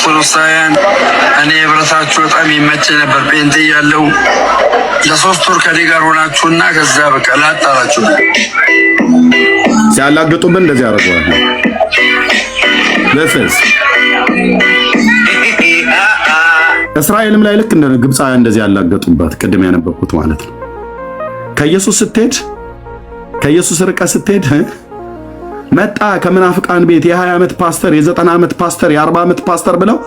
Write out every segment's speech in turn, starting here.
ኦርቶዶክሳውያን እኔ ህብረታችሁ በጣም ይመች ነበር። ጴንጤ ያለው ለሶስት ወር ከኔ ጋር ሆናችሁና ከዛ በቃ ላጣላችሁ ሲያላግጡብን እንደዚህ ያደርገዋል። ለፈስ እስራኤልም ላይ ልክ እንደ ግብፃውያን እንደዚህ ያላገጡባት ቅድም ያነበብኩት ማለት ነው። ከኢየሱስ ርቀህ ስትሄድ መጣ ከመናፍቃን ቤት የ20 ዓመት ፓስተር፣ የ90 ዓመት ፓስተር፣ የ40 ዓመት ፓስተር ብለው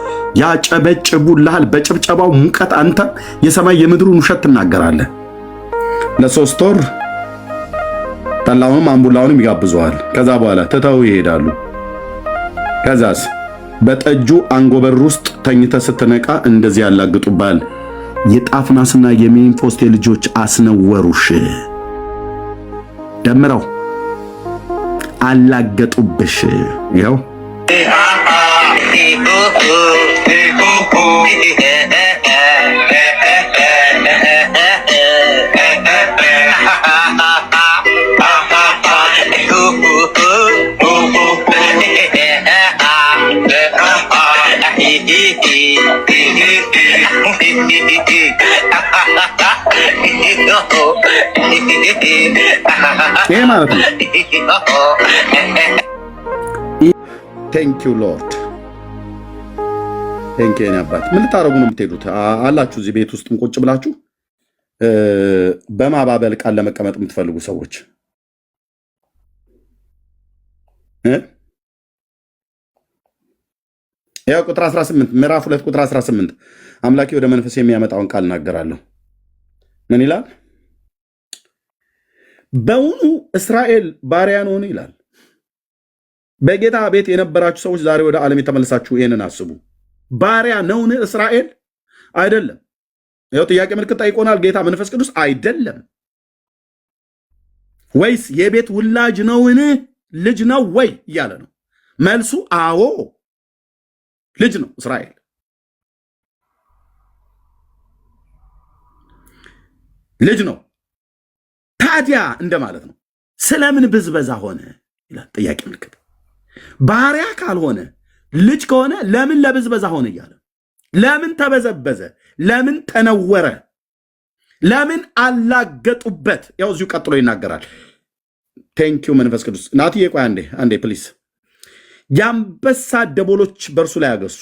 ያጨበጭቡልሃል። በጭብጨባው ሙቀት አንተ የሰማይ የምድሩን ውሸት ትናገራለህ። ለሶስት ወር ጠላውንም አምቡላውንም ይጋብዘዋል። ከዛ በኋላ ትተው ይሄዳሉ። ከዛስ በጠጁ አንጎበር ውስጥ ተኝተህ ስትነቃ እንደዚህ ያላግጡባል። የጣፍናስና የሜምፎስቴ ልጆች አስነወሩሽ፣ ደምረው አላገጡብሽ። ይኸው ይሄ ማለት ነው። ቴንክ ዩ ሎርድ፣ ቴንክ ዩ አባት። ምን ልታረጉ ነው የምትሄዱት? አላችሁ እዚህ ቤት ውስጥም ቁጭ ብላችሁ በማባበል ቃል ለመቀመጥ የምትፈልጉ ሰዎች ያው ቁጥር 18 ምዕራፍ 2 ቁጥር 18 አምላኬ ወደ መንፈስ የሚያመጣውን ቃል እናገራለሁ። ምን ይላል? በውኑ እስራኤል ባሪያ ነውን ይላል። በጌታ ቤት የነበራችሁ ሰዎች ዛሬ ወደ ዓለም የተመለሳችሁ ይህንን አስቡ። ባሪያ ነውን እስራኤል? አይደለም። ይኸው ጥያቄ ምልክት ጠይቆናል ጌታ መንፈስ ቅዱስ። አይደለም። ወይስ የቤት ውላጅ ነውን? ልጅ ነው ወይ እያለ ነው። መልሱ አዎ ልጅ ነው እስራኤል። ልጅ ነው። ታዲያ እንደማለት ነው። ስለምን ብዝበዛ ሆነ ይላል ጥያቄ ምልክት። ባሪያ ካልሆነ ልጅ ከሆነ ለምን ለብዝበዛ ሆነ እያለ ለምን ተበዘበዘ? ለምን ተነወረ? ለምን አላገጡበት? ያው እዚሁ ቀጥሎ ይናገራል። ቴንኪው መንፈስ ቅዱስ። ናትዬ ቆይ አንዴ ፕሊስ። የአንበሳ ደቦሎች በእርሱ ላይ ያገሱ፣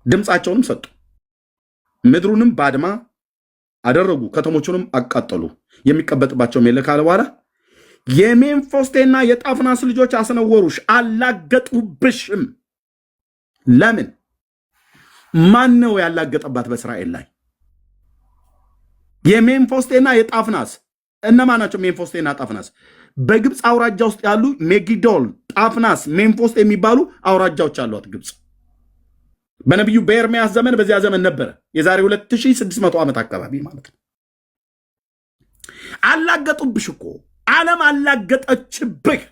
ድምፃቸውንም ሰጡ፣ ምድሩንም ባድማ አደረጉ፣ ከተሞቹንም አቃጠሉ፣ የሚቀበጥባቸው የለ ካለ በኋላ የሜምፎስቴና የጣፍናስ ልጆች አስነወሩሽ፣ አላገጡብሽም። ለምን? ማን ነው ያላገጠባት በእስራኤል ላይ? የሜምፎስቴና የጣፍናስ እነማን ናቸው? ሜምፎስቴና ጣፍናስ በግብፅ አውራጃ ውስጥ ያሉ ሜጊዶል፣ ጣፍናስ፣ ሜምፎስቴ የሚባሉ አውራጃዎች አሏት ግብፅ። በነቢዩ በኤርምያስ ዘመን በዚያ ዘመን ነበረ። የዛሬ 2600 ዓመት አካባቢ ማለት ነው። አላገጡብሽ እኮ ዓለም አላገጠችብህ።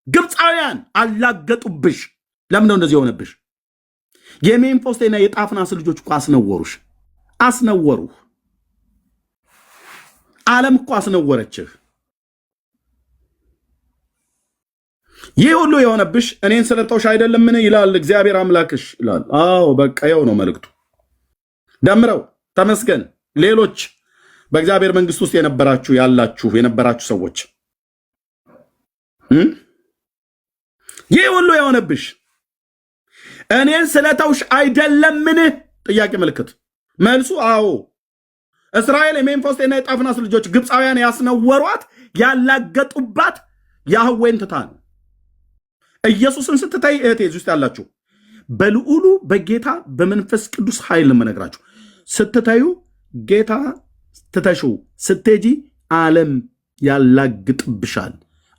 ግብፃውያን አላገጡብሽ። ለምን ነው እንደዚህ የሆነብሽ? የሜምፎስቴና የጣፍናስ ልጆች እኮ አስነወሩሽ፣ አስነወሩህ። ዓለም እኮ አስነወረችህ። ይህ ሁሉ የሆነብሽ እኔን ስለተውሽ አይደለምን ይላል እግዚአብሔር አምላክሽ ይላል። አዎ በቃ ይኸው ነው መልእክቱ። ደምረው ተመስገን። ሌሎች በእግዚአብሔር መንግስት ውስጥ የነበራችሁ ሰዎች ይህ ሁሉ የሆነብሽ እኔን ስለተውሽ አይደለምን? ጥያቄ ምልክት። መልሱ አዎ። እስራኤል የሜምፎስቴና የጣፍናስ ልጆች ግብፃውያን ያስነወሯት ያላገጡባት ያህዌን ትታ ነው። ኢየሱስን ስትታይ እህቴ እዚህ ውስጥ ያላችሁ በልዑሉ በጌታ በመንፈስ ቅዱስ ኃይል የምነግራችሁ ስትታዩ ጌታ ትተሹ ስትሄጂ ዓለም ያላግጥብሻል።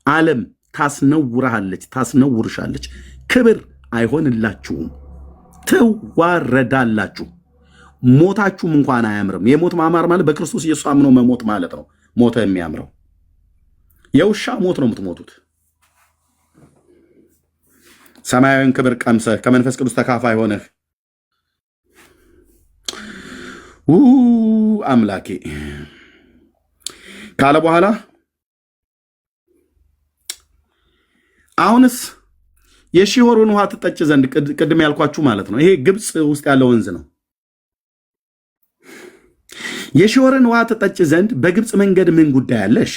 ዓለም ታስነውርሃለች፣ ታስነውርሻለች። ክብር አይሆንላችሁም፣ ትዋረዳላችሁ። ሞታችሁም እንኳን አያምርም። የሞት ማማር ማለት በክርስቶስ ኢየሱስ አምኖ መሞት ማለት ነው። ሞተ የሚያምረው የውሻ ሞት ነው የምትሞቱት። ሰማያዊን ክብር ቀምሰህ ከመንፈስ ቅዱስ ተካፋይ ሆነህ አምላኬ ካለ በኋላ አሁንስ የሺሖርን ውሃ ትጠጭ ዘንድ ቅድም ያልኳችሁ ማለት ነው። ይሄ ግብፅ ውስጥ ያለ ወንዝ ነው። የሺሖርን ውሃ ትጠጭ ዘንድ በግብፅ መንገድ ምን ጉዳይ አለሽ?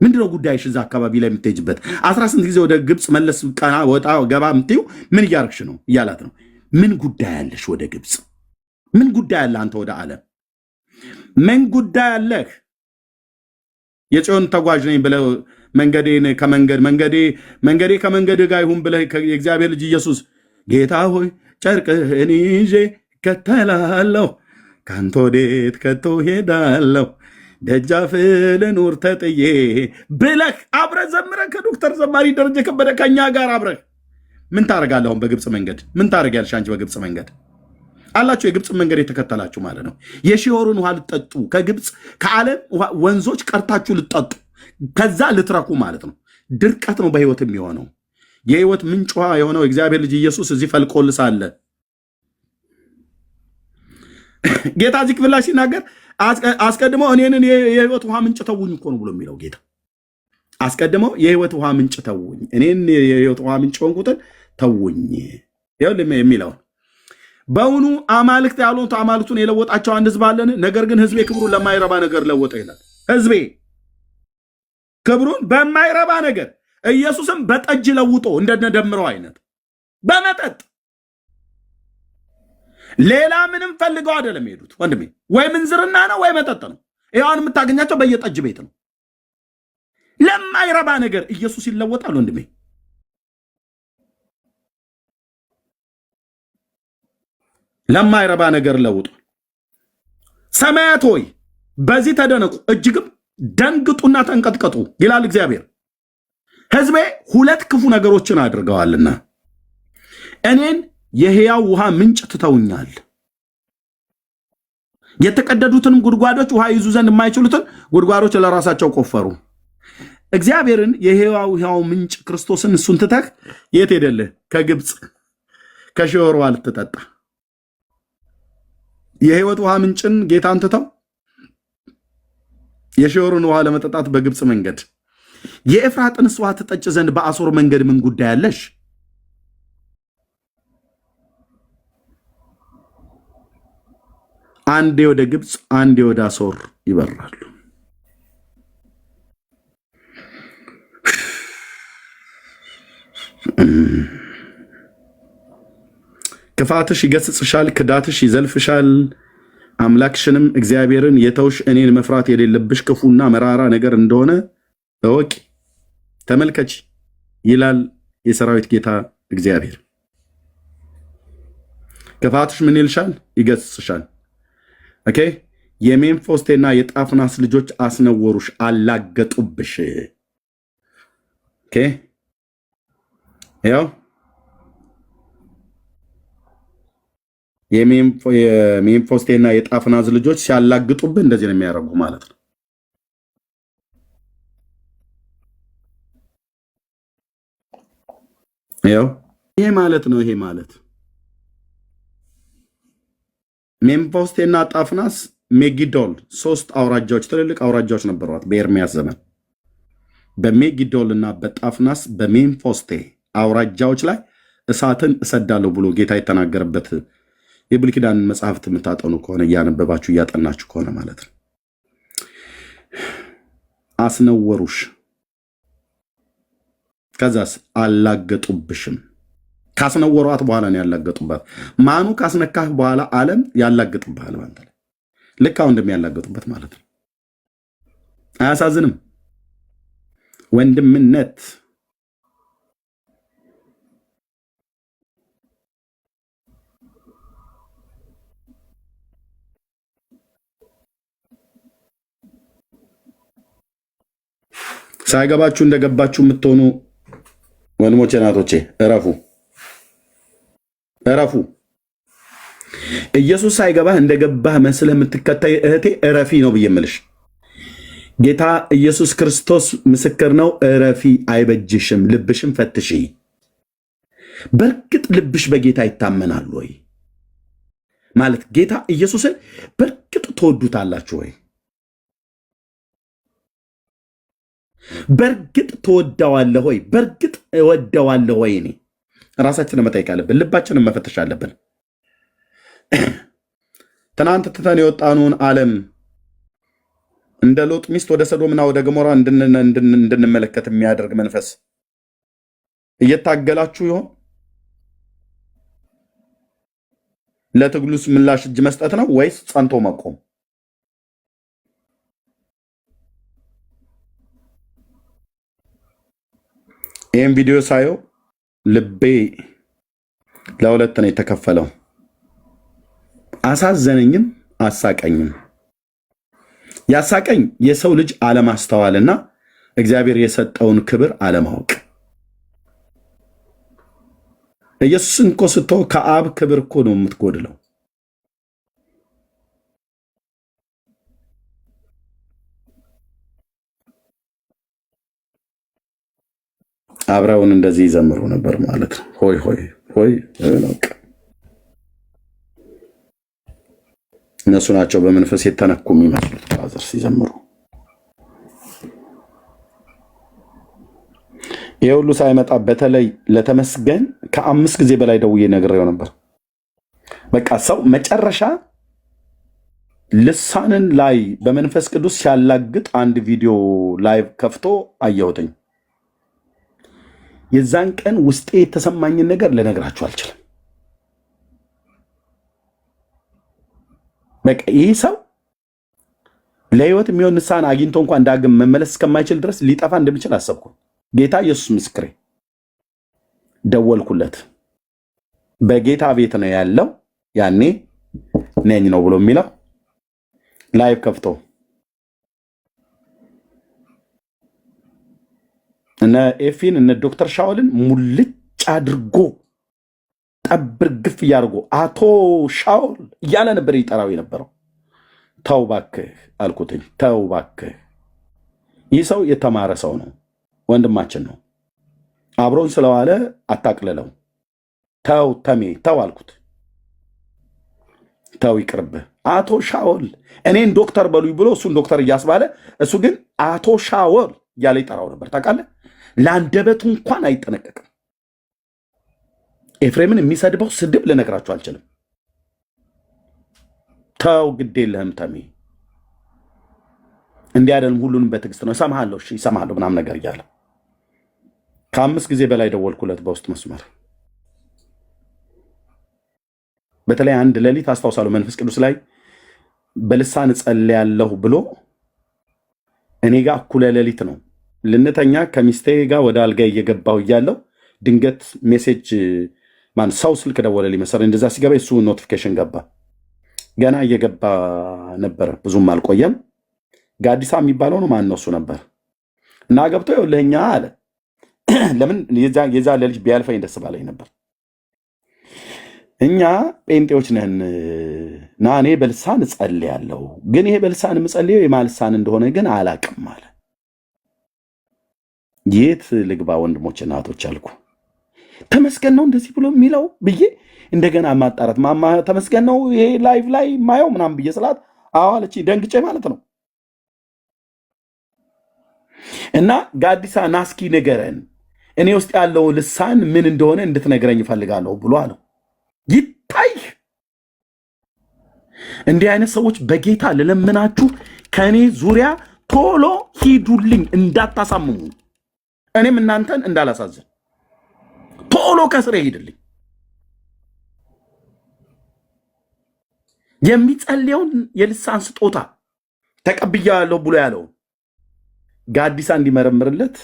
ምንድነው ጉዳይሽ? እዛ አካባቢ ላይ የምትሄጅበት 18 ጊዜ ወደ ግብፅ መለስ ቀና ወጣ ገባ የምትይው ምን እያረግሽ ነው እያላት ነው። ምን ጉዳይ አለሽ ወደ ግብፅ? ምን ጉዳይ አለ አንተ ወደ ዓለም? ምን ጉዳይ አለህ? የጽዮን ተጓዥ ነኝ ብለህ መንገዴ ከመንገድ ጋር ይሁን ብለህ የእግዚአብሔር ልጅ ኢየሱስ ጌታ ሆይ ጨርቅህን ይዤ እከተላለሁ፣ ከአንተ ወዴት ከቶ ሄዳለሁ፣ ደጃፍ ልኑር ተጥዬ ብለህ አብረህ ዘምረህ ከዶክተር ዘማሪ ደረጀ ከበደ ከኛ ጋር አብረህ ምን ታደርጋለህ? አሁን በግብፅ መንገድ ምን ታደርጊያለሽ አንቺ? በግብፅ መንገድ አላችሁ፣ የግብፅ መንገድ የተከተላችሁ ማለት ነው። የሺሖርን ውሃ ልጠጡ ከግብፅ ከዓለም ወንዞች ቀርታችሁ ልጠጡ ከዛ ልትረኩ ማለት ነው። ድርቀት ነው በህይወት የሚሆነው። የህይወት ምንጭ ውሃ የሆነው እግዚአብሔር ልጅ ኢየሱስ እዚህ ፈልቆልሳለ። ጌታ እዚህ ክፍል ላይ ሲናገር አስቀድመው እኔንን የህይወት ውሃ ምንጭ ተውኝ እኮ ነው ብሎ የሚለው ጌታ። አስቀድመው የህይወት ውሃ ምንጭ ተውኝ፣ እኔን የህይወት ውሃ ምንጭ ሆንኩትን ተውኝ የሚለውን በውኑ አማልክት ያሉት አማልክቱን የለወጣቸው አንድ ህዝብ አለን? ነገር ግን ህዝቤ ክብሩን ለማይረባ ነገር ለወጠ ይላል። ህዝቤ ክብሩን በማይረባ ነገር፣ ኢየሱስም በጠጅ ለውጦ እንደነደምረው አይነት በመጠጥ ሌላ ምንም ፈልገው አይደለም ሄዱት ወንድሜ። ወይ ምንዝርና ነው ወይ መጠጥ ነው። ይሄውን የምታገኛቸው በየጠጅ ቤት ነው። ለማይረባ ነገር ኢየሱስ ይለወጣል ወንድሜ። ለማይረባ ነገር ለውጧል። ሰማያት ሆይ በዚህ ተደነቁ፣ እጅግም ደንግጡና ተንቀጥቀጡ ይላል እግዚአብሔር። ህዝቤ ሁለት ክፉ ነገሮችን አድርገዋልና እኔን የሕያው ውሃ ምንጭ ትተውኛል። የተቀደዱትን ጉድጓዶች ውሃ ይዙ ዘንድ የማይችሉትን ጉድጓዶች ለራሳቸው ቆፈሩ። እግዚአብሔርን የሕያው ምንጭ ክርስቶስን እሱን ትተህ የት ሄደልህ? ከግብፅ ከሺሖር ውሃ ልትጠጣ። የሕይወት ውሃ ምንጭን ጌታን ትተው የሺሖርን ውሃ ለመጠጣት በግብፅ መንገድ። የኤፍራጥንስ ውሃ ትጠጭ ዘንድ በአሦር መንገድ ምን ጉዳይ አለሽ? አንዴ ወደ ግብፅ አንዴ ወደ አሦር ይበራሉ። ክፋትሽ ይገስጽሻል፣ ክዳትሽ ይዘልፍሻል። አምላክሽንም እግዚአብሔርን የተውሽ እኔን መፍራት የሌለብሽ ክፉና መራራ ነገር እንደሆነ እወቂ፣ ተመልከች ይላል የሰራዊት ጌታ እግዚአብሔር። ክፋትሽ ምን ይልሻል? ይገስጽሻል። ኦኬ። የሜምፎስቴና የጣፍናስ ልጆች አስነወሩሽ፣ አላገጡብሽ። ኦኬ። ያው የሜምፎስቴና የጣፍናዝ ልጆች ሲያላግጡብህ እንደዚህ ነው የሚያደርጉ ማለት ነው። ያው ይሄ ማለት ነው። ይሄ ማለት ሜምፎስቴና ጣፍናስ ሜጊዶል 3 አውራጃዎች ትልልቅ አውራጃዎች ነበሯት በኤርሚያስ ዘመን። በሜጊዶል እና በጣፍናስ በሜምፎስቴ አውራጃዎች ላይ እሳትን እሰዳለሁ ብሎ ጌታ የተናገረበት የብሉይ ኪዳን መጽሐፍት የምታጠኑ ከሆነ እያነበባችሁ እያጠናችሁ ከሆነ ማለት ነው። አስነወሩሽ፣ ከዛስ አላገጡብሽም። ካስነወሯት በኋላ ነው ያላገጡባት። ማኑ ካስነካህ በኋላ ዓለም ያላግጥብሃል ባንተ ላይ ልክ አሁን እንደሚያላገጡበት ማለት ነው። አያሳዝንም? ወንድምነት ሳይገባችሁ እንደገባችሁ የምትሆኑ ወንድሞቼ እናቶቼ እረፉ፣ እረፉ። ኢየሱስ ሳይገባህ እንደገባህ መስለህ የምትከታይ እህቴ እረፊ ነው ብዬ የምልሽ። ጌታ ኢየሱስ ክርስቶስ ምስክር ነው። እረፊ፣ አይበጅሽም። ልብሽም ፈትሺ። በእርግጥ ልብሽ በጌታ ይታመናል ወይ? ማለት ጌታ ኢየሱስን በእርግጥ ትወዱታላችሁ ወይ? በርግጥ ትወደዋለህ ወይ? በርግጥ እወደዋለሁ ወይ? እኔ ራሳችንን መጠየቅ አለብን። ልባችንን መፈተሽ አለብን። ትናንት ትተን የወጣነውን ዓለም እንደ ሎጥ ሚስት ወደ ሰዶምና ወደ ገሞራ እንድንመለከት የሚያደርግ መንፈስ እየታገላችሁ ይሆን? ለትግሉስ ምላሽ እጅ መስጠት ነው ወይስ ጸንቶ መቆም? ይህም ቪዲዮ ሳየው ልቤ ለሁለት ነው የተከፈለው። አሳዘነኝም አሳቀኝም። ያሳቀኝ የሰው ልጅ አለማስተዋልና እግዚአብሔር የሰጠውን ክብር አለማወቅ። ኢየሱስን እኮ ስትተው ከአብ ክብር እኮ ነው የምትጎድለው። አብረውን እንደዚህ ይዘምሩ ነበር ማለት ነው። ሆይ ሆይ ሆይ እነሱ ናቸው በመንፈስ የተነኩ የሚመስሉት ብራዘር ሲዘምሩ። ይህ ሁሉ ሳይመጣ በተለይ ለተመስገን ከ5 ጊዜ በላይ ደውዬ ነግሬው ነበር። በቃ ሰው መጨረሻ ልሳንን ላይ በመንፈስ ቅዱስ ሲያላግጥ አንድ ቪዲዮ ላይቭ ከፍቶ አየሁትኝ። የዛን ቀን ውስጤ የተሰማኝን ነገር ልነግራችሁ አልችልም። በቃ ይህ ሰው ለህይወት የሚሆን ንስሐን አግኝቶ እንኳን ዳግም መመለስ እስከማይችል ድረስ ሊጠፋ እንደሚችል አሰብኩ። ጌታ ኢየሱስ ምስክሬ። ደወልኩለት። በጌታ ቤት ነው ያለው። ያኔ ነኝ ነው ብሎ የሚለው ላይቭ ከፍቶ እነ ኤፊን እነ ዶክተር ሻውልን ሙልጭ አድርጎ ጠብር ግፍ እያደርጎ አቶ ሻውል እያለ ነበር ይጠራው የነበረው። ተው እባክህ አልኩትኝ። ተው እባክህ፣ ይህ ሰው የተማረ ሰው ነው፣ ወንድማችን ነው። አብሮን ስለዋለ አታቅልለው። ተው ተሜ ተው አልኩት። ተው ይቅርብህ። አቶ ሻውል እኔን ዶክተር በሉኝ ብሎ እሱን ዶክተር እያስባለ እሱ ግን አቶ ሻውል እያለ ይጠራው ነበር። ታውቃለህ? ለአንደበቱ እንኳን አይጠነቀቅም። ኤፍሬምን የሚሰድበው ስድብ ልነግራችሁ አልችልም። ተው ግድ የለህም ተሜ፣ እንዲያደልም ሁሉንም በትዕግስት ነው። እሰማሃለሁ፣ እሺ እሰማሃለሁ ምናምን ነገር እያለ ከ5 ጊዜ በላይ ደወልኩለት በውስጥ መስመር። በተለይ አንድ ሌሊት አስታውሳለሁ መንፈስ ቅዱስ ላይ በልሳን እጸልያለሁ ብሎ እኔ ጋር እኩለ ሌሊት ነው ልንተኛ ከሚስቴ ጋር ወደ አልጋ እየገባሁ እያለሁ ድንገት ሜሴጅ ሰው ስልክ ደወለልኝ መሰለኝ። እንደዛ ሲገባ የሱ ኖቲፊኬሽን ገባ። ገና እየገባ ነበረ፣ ብዙም አልቆየም። ጋዲሳ የሚባለው ነው ማን ነው እሱ ነበር እና ገብቶ ይኸውልህኛ አለ። ለምን የዛ ሌሊት ቢያልፈኝ ደስ ባለኝ ነበር። እኛ ጴንጤዎች ነን እና እኔ በልሳን እጸልያለሁ፣ ግን ይሄ በልሳን የምጸልየው የማልሳን እንደሆነ ግን አላቅም አለ። የት ልግባ ወንድሞች እናቶች አልኩ። ተመስገን ነው እንደዚህ ብሎ የሚለው ብዬ እንደገና ማጣራት ማማ ተመስገን ነው ይሄ ላይቭ ላይ ማየው ምናምን ብዬ ስላት አዎ አለች። ደንግጬ ማለት ነው። እና ጋዲሳ ናስኪ ንገረን፣ እኔ ውስጥ ያለው ልሳን ምን እንደሆነ እንድትነግረኝ እፈልጋለሁ ብሎ አለው። ይታይ እንዲህ አይነት ሰዎች በጌታ ልለምናችሁ ከእኔ ዙሪያ ቶሎ ሂዱልኝ፣ እንዳታሳምሙ፣ እኔም እናንተን እንዳላሳዝን ቶሎ ከስሬ ሂድልኝ። የሚጸልየውን የልሳን ስጦታ ተቀብያለሁ ብሎ ያለው ጋዲሳ እንዲመረምርለት።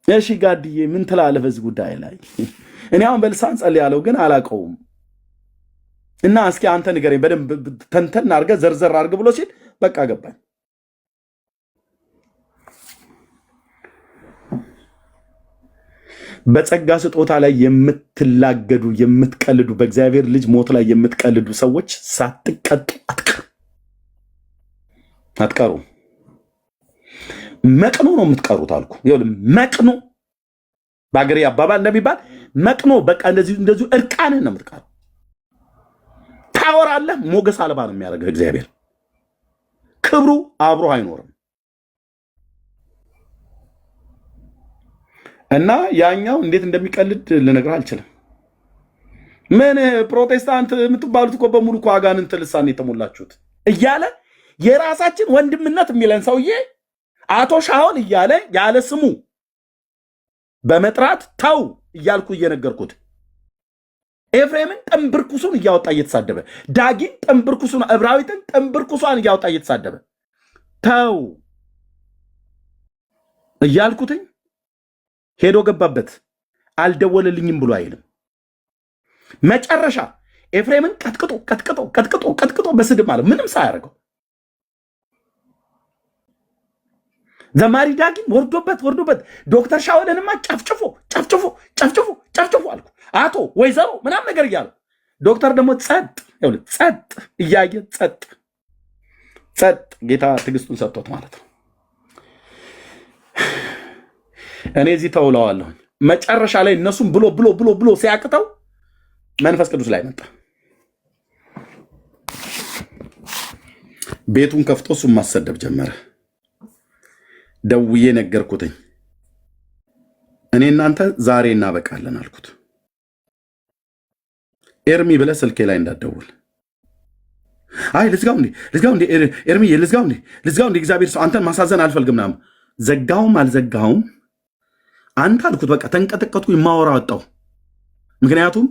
እሺ ጋድዬ ምን ትላለህ በዚህ ጉዳይ ላይ? እኔ አሁን በልሳን ጸልያለሁ ግን አላውቀውም እና እስኪ አንተ ንገረኝ በደንብ ተንተን አድርገህ ዘርዘር አድርገህ ብሎ ሲል በቃ ገባኝ። በጸጋ ስጦታ ላይ የምትላገዱ የምትቀልዱ፣ በእግዚአብሔር ልጅ ሞት ላይ የምትቀልዱ ሰዎች ሳትቀጡ አትቀሩ። መቅኖ ነው የምትቀሩት አልኩ። ይኸውልህ መቅኖ በአገሬ አባባል እንደሚባል መቅኖ በቃ እንደዚሁ እርቃንህን ነው የምትቀረው። ታወራለህ፣ ሞገስ አልባ ነው የሚያደርግህ እግዚአብሔር። ክብሩ አብሮ አይኖርም። እና ያኛው እንዴት እንደሚቀልድ ልነግርህ አልችልም። ምን ፕሮቴስታንት የምትባሉት እኮ በሙሉ እኮ አጋንንት ልሳን የተሞላችሁት እያለ የራሳችን ወንድምነት የሚለን ሰውዬ አቶ ሻውን እያለ ያለ ስሙ በመጥራት ተው እያልኩ እየነገርኩት ኤፍሬምን ጠንብርኩሱን እያወጣ እየተሳደበ ዳጊን ጠንብርኩሱን ዕብራዊትን ጠንብርኩሷን እያወጣ እየተሳደበ ተው እያልኩትኝ ሄዶ ገባበት። አልደወለልኝም ብሎ አይልም። መጨረሻ ኤፍሬምን ቀጥቅጦ በስድብ ማለት ምንም ሳያደርገው ዘማሪ ዳጊን ወርዶበት ዶክተር ሻውልንማ ጨፍጭፎ አልኩ። አቶ ወይዘሮ ምናም ነገር እያሉ ዶክተር ደግሞ ጸጥ እያየ ጸጥ ጌታ ትዕግስቱን ሰጥቶት ማለት ነው። እኔ እዚህ ተውለዋለሁኝ። መጨረሻ ላይ እነሱም ብሎ ሲያቅተው መንፈስ ቅዱስ ላይ መጣ። ቤቱን ከፍቶ እሱን ማሰደብ ጀመረ። ደውዬ ነገርኩትኝ። እኔ እናንተ ዛሬ እናበቃለን አልኩት። ኤርሚ ብለህ ስልኬ ላይ እንዳትደውል። አይ ልዝጋው እንዴ ኤርሚ ልዝጋው እንዴ እግዚአብሔር ሰው አንተን ማሳዘን አልፈልግም ምናምን። ዘጋውም አልዘጋውም አንተ አልኩት። በቃ ተንቀጠቀጥኩ። የማወራ ወጣው። ምክንያቱም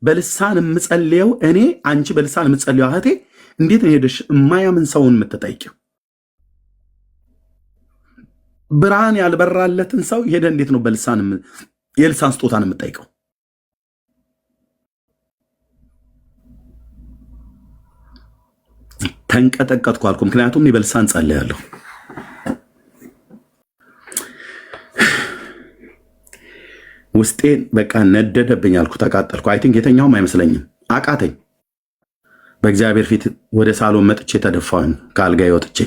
በልሳን የምጸልየው እኔ አንቺ በልሳን የምጸልየው እህቴ እንዴት ነው ሄደሽ የማያምን ሰውን የምትጠይቂው? ብርሃን ያልበራለትን ሰው ሄደ እንዴት ነው በልሳን የልሳን ስጦታን የምጠይቀው? ተንቀጠቀጥኩ አልኩ። ምክንያቱም እኔ በልሳን ጸልያለሁ። ውስጤን በቃ ነደደብኝ አልኩ። ተቃጠልኩ። አይ ቲንክ የተኛውም አይመስለኝም። አቃተኝ። በእግዚአብሔር ፊት ወደ ሳሎን መጥቼ ተደፋሁኝ። ከአልጋዬ ወጥቼ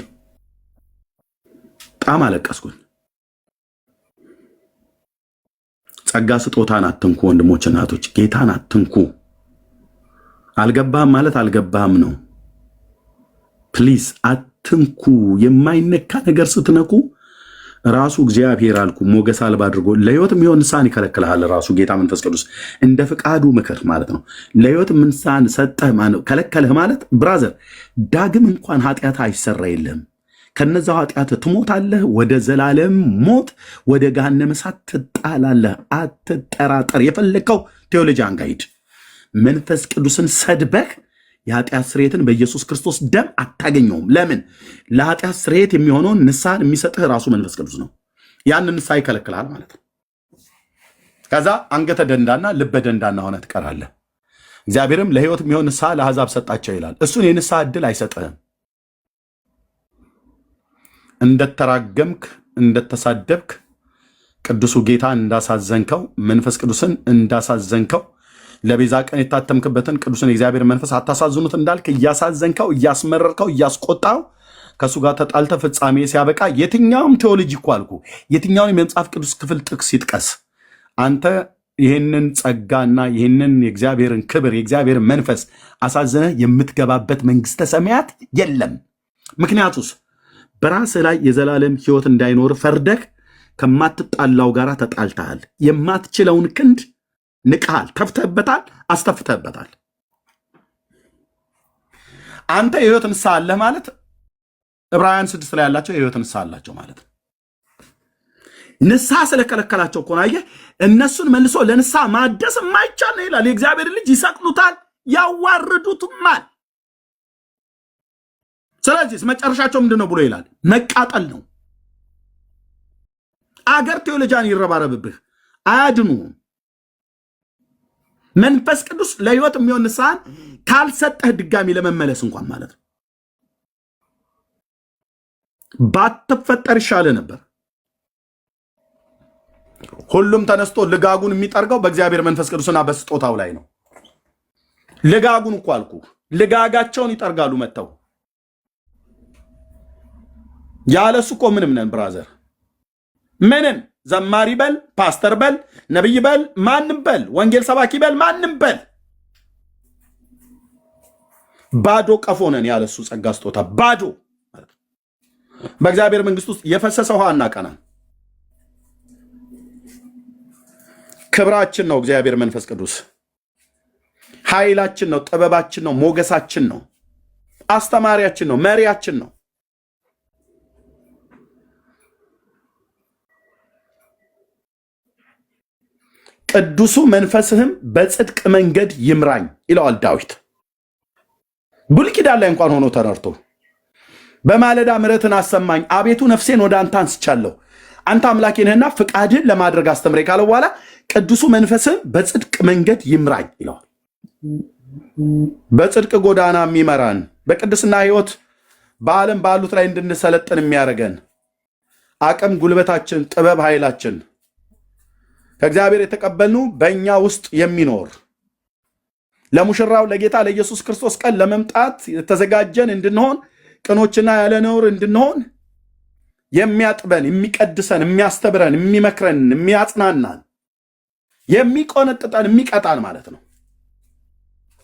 በጣም አለቀስኩኝ። ጸጋ ስጦታን አትንኩ ወንድሞች እናቶች፣ ጌታን አትንኩ። አልገባህም ማለት አልገባህም ነው። ፕሊዝ አትንኩ። የማይነካ ነገር ስትነኩ ራሱ እግዚአብሔር አልኩ ሞገስ አልባ አድርጎ ለህይወት የሚሆን ንስሐን ይከለክልሃል። ራሱ ጌታ መንፈስ ቅዱስ እንደ ፍቃዱ ምክር ማለት ነው። ለህይወት ንስሐን ሰጠህ ከለከለህ ማለት ብራዘር ዳግም እንኳን ኃጢአት አይሰራ የለም። ከነዛው ኃጢአት ትሞታለህ፣ ወደ ዘላለም ሞት ወደ ገሃነመ እሳት ትጣላለህ። አትጠራጠር። የፈለከው ቴዎሎጂ አንጋይድ መንፈስ ቅዱስን ሰድበህ የኃጢአት ስርየትን በኢየሱስ ክርስቶስ ደም አታገኘውም። ለምን? ለኃጢአት ስርየት የሚሆነውን ንስሐን የሚሰጥህ ራሱ መንፈስ ቅዱስ ነው። ያንን ንስሐ ይከለክልሃል ማለት ነው። ከዛ አንገተ ደንዳና ልበ ደንዳና ሆነ ትቀራለህ። እግዚአብሔርም ለህይወት የሚሆን ንስሐ ለአሕዛብ ሰጣቸው ይላል። እሱን የንስሐ ዕድል አይሰጥህም። እንደተራገምክ እንደተሳደብክ ቅዱሱ ጌታ እንዳሳዘንከው መንፈስ ቅዱስን እንዳሳዘንከው ለቤዛ ቀን የታተምክበትን ቅዱስን የእግዚአብሔር መንፈስ አታሳዝኑት እንዳልክ እያሳዘንከው እያስመረርከው እያስቆጣው ከእሱ ጋር ተጣልተ ፍጻሜ ሲያበቃ የትኛውም ቴዎሎጂ እኮ አልኩ የትኛውን የመጽሐፍ ቅዱስ ክፍል ጥቅስ ይጥቀስ አንተ ይህንን ጸጋና ይህንን የእግዚአብሔርን ክብር የእግዚአብሔርን መንፈስ አሳዝነ የምትገባበት መንግስተ ሰማያት የለም። ምክንያቱስ በራስህ ላይ የዘላለም ህይወት እንዳይኖር ፈርደህ ከማትጣላው ጋር ተጣልተሃል። የማትችለውን ክንድ ንቀሃል፣ ተፍተህበታል፣ አስተፍተህበታል። አንተ የህይወት ንስሐ አለህ ማለት ዕብራውያን 6 ላይ ያላቸው የህይወት ንስሐ አላቸው ማለት ነው። ንስሐ ስለከለከላቸው እኮ ነው። አየህ፣ እነሱን መልሶ ለንስሐ ማደስ የማይቻል ነው ይላል። የእግዚአብሔር ልጅ ይሰቅሉታል፣ ያዋርዱትማል። ስለዚህ መጨረሻቸው ምንድን ነው ብሎ ይላል? መቃጠል ነው። አገር ቴዎሎጂያን ይረባረብብህ፣ አያድኑም። መንፈስ ቅዱስ ለህይወት የሚሆን ንስሐን ካልሰጠህ ድጋሚ ለመመለስ እንኳን ማለት ነው ባትፈጠር ይሻለ ነበር። ሁሉም ተነስቶ ልጋጉን የሚጠርገው በእግዚአብሔር መንፈስ ቅዱስና በስጦታው ላይ ነው። ልጋጉን እኮ አልኩ፣ ልጋጋቸውን ይጠርጋሉ መጥተው። ያለሱ እኮ ምንም ነን ብራዘር፣ ምንም ዘማሪ በል ፓስተር በል ነብይ በል ማንም በል ወንጌል ሰባኪ በል ማንም በል ባዶ ቀፎ ነን። ያለሱ ጸጋ ስጦታ ባዶ። በእግዚአብሔር መንግስት ውስጥ የፈሰሰ ውሃ እናቀናል። ክብራችን ነው እግዚአብሔር መንፈስ ቅዱስ። ኃይላችን ነው፣ ጥበባችን ነው፣ ሞገሳችን ነው፣ አስተማሪያችን ነው፣ መሪያችን ነው። ቅዱሱ መንፈስህም በጽድቅ መንገድ ይምራኝ ይለዋል ዳዊት። ብሉይ ኪዳን ላይ እንኳን ሆኖ ተረድቶ በማለዳ ምሕረትን አሰማኝ፣ አቤቱ ነፍሴን ወደ አንተ አንስቻለሁ፣ አንተ አምላኬ ነህና ፍቃድህን ለማድረግ አስተምሬ ካለው በኋላ ቅዱሱ መንፈስህም በጽድቅ መንገድ ይምራኝ ይለዋል። በጽድቅ ጎዳና የሚመራን በቅድስና ሕይወት በዓለም ባሉት ላይ እንድንሰለጥን የሚያደርገን አቅም፣ ጉልበታችን፣ ጥበብ፣ ኃይላችን ከእግዚአብሔር የተቀበልነው በእኛ ውስጥ የሚኖር ለሙሽራው ለጌታ ለኢየሱስ ክርስቶስ ቀን ለመምጣት የተዘጋጀን እንድንሆን ቅኖችና ያለ ነውር እንድንሆን የሚያጥበን፣ የሚቀድሰን፣ የሚያስተብረን፣ የሚመክረን፣ የሚያጽናናን፣ የሚቆነጥጠን፣ የሚቀጣን ማለት ነው።